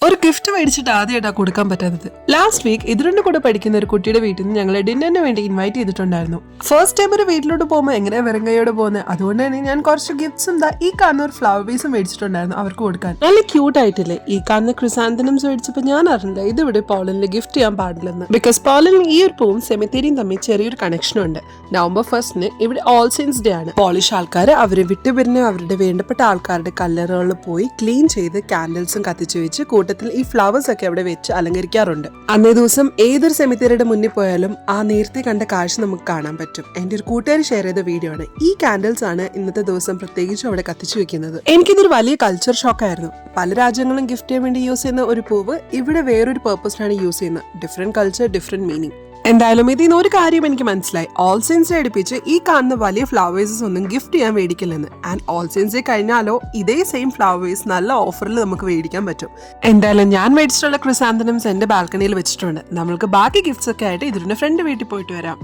ഒരു ഗിഫ്റ്റ് മേടിച്ചിട്ട് ആദ്യമായിട്ടാണ് കൊടുക്കാൻ പറ്റാത്തത്. ലാസ്റ്റ് വീക്ക് ഇതിരുടെ കൂടെ പഠിക്കുന്ന ഒരു കുട്ടിയുടെ വീട്ടിൽ നിന്ന് ഞങ്ങളെ ഡിന്നറിന് വേണ്ടി ഇൻവൈറ്റ് ചെയ്തിട്ടുണ്ടായിരുന്നു. ഫസ്റ്റ് ടൈം ഒരു വീട്ടിലോട്ട് പോകുമ്പോൾ എങ്ങനെയാ വെറുങ്കയോട് പോകുന്നത്, അതുകൊണ്ട് തന്നെ ഞാൻ കുറച്ച് ഗിഫ്റ്റ്സും ഈ കാണുന്ന ഒരു ഫ്ലവർ പീസും മേടിച്ചിട്ടുണ്ടായിരുന്നു അവർക്ക് കൊടുക്കാൻ. നല്ല ക്യൂട്ട് ആയിട്ടില്ലേ? ഈ കാണുന്ന ക്രിസാന്തനംസ് മേടിച്ചപ്പോൾ ഞാൻ അറിഞ്ഞില്ല ഇത് ഇവിടെ പോളനിൽ ഗിഫ്റ്റ് ചെയ്യാൻ പാടില്ലെന്ന്. ബിക്കോസ് പോളനിൽ ഈ ഒരു പൂവും സെമിത്തേരിയും തമ്മിൽ ചെറിയൊരു കണക്ഷൻ ഉണ്ട്. നവംബർ 1 ഇവിടെ ഓൾ സെയിൻസ് ഡേ ആണ്. പോളിഷ് ആൾക്കാർ അവരെ വിട്ടുപിരിഞ്ഞ് അവരുടെ വേണ്ടപ്പെട്ട ആൾക്കാരുടെ കല്ലറുകളിൽ പോയി ക്ലീൻ ചെയ്ത് കാൻഡിൽസും കത്തിച്ചു വെച്ച് കൂട്ടത്തിൽ ഈ ഫ്ലവേഴ്സ് ഒക്കെ അവിടെ വെച്ച് അലങ്കരിക്കാറുണ്ട്. അന്നേ ദിവസം ഏതൊരു സെമിത്തേരിയുടെ മുന്നിൽ പോയാലും ആ നേരത്തെ കണ്ട കാഴ്ച നമുക്ക് കാണാൻ പറ്റും. എന്റെ ഒരു കൂട്ടുകാരി ഷെയർ ചെയ്ത വീഡിയോ ആണ്. ഈ കാൻഡിൽസ് ആണ് ഇന്നത്തെ ദിവസം പ്രത്യേകിച്ചും അവിടെ കത്തിച്ചു വെക്കുന്നത്. എനിക്കിതൊരു വലിയ കൾച്ചർ ഷോക്കായിരുന്നു. പല രാജ്യങ്ങളും ഗിഫ്റ്റ് ചെയ്യാൻ വേണ്ടി യൂസ് ചെയ്യുന്ന ഒരു പൂവ് ഇവിടെ വേറൊരു പർപ്പസിനാണ് യൂസ് ചെയ്യുന്നത്. Different culture, different meaning. എന്തായാലും ഇതിൽ ഒരു കാര്യം എനിക്ക് മനസ്സിലായി. ഓൾ സെയിൻസ് ഡേ അടുപ്പിച്ച് ഈ കാണുന്ന വലിയ ഫ്ലവേഴ്സസ് ഒന്നും ഗിഫ്റ്റ് ചെയ്യാൻ മേടിക്കില്ലെന്ന്. ആൻഡ് ഓൾ സെയിൻസ് ഡേ കഴിഞ്ഞാലോ ഇതേ സെയിം ഫ്ലവേഴ്സ് നല്ല ഓഫറിൽ നമുക്ക് മേടിക്കാൻ പറ്റും. എന്തായാലും ഞാൻ മേടിച്ചിട്ടുള്ള ക്രിസാന്തനംസ് എന്റെ ബാൽക്കണിയിൽ വെച്ചിട്ടുണ്ട്. നമ്മൾക്ക് ബാക്കി ഗിഫ്റ്റ്സ് ഒക്കെ ആയിട്ട് ഇതിന്റെ ഫ്രണ്ട് വീട്ടിൽ പോയിട്ട് വരാം.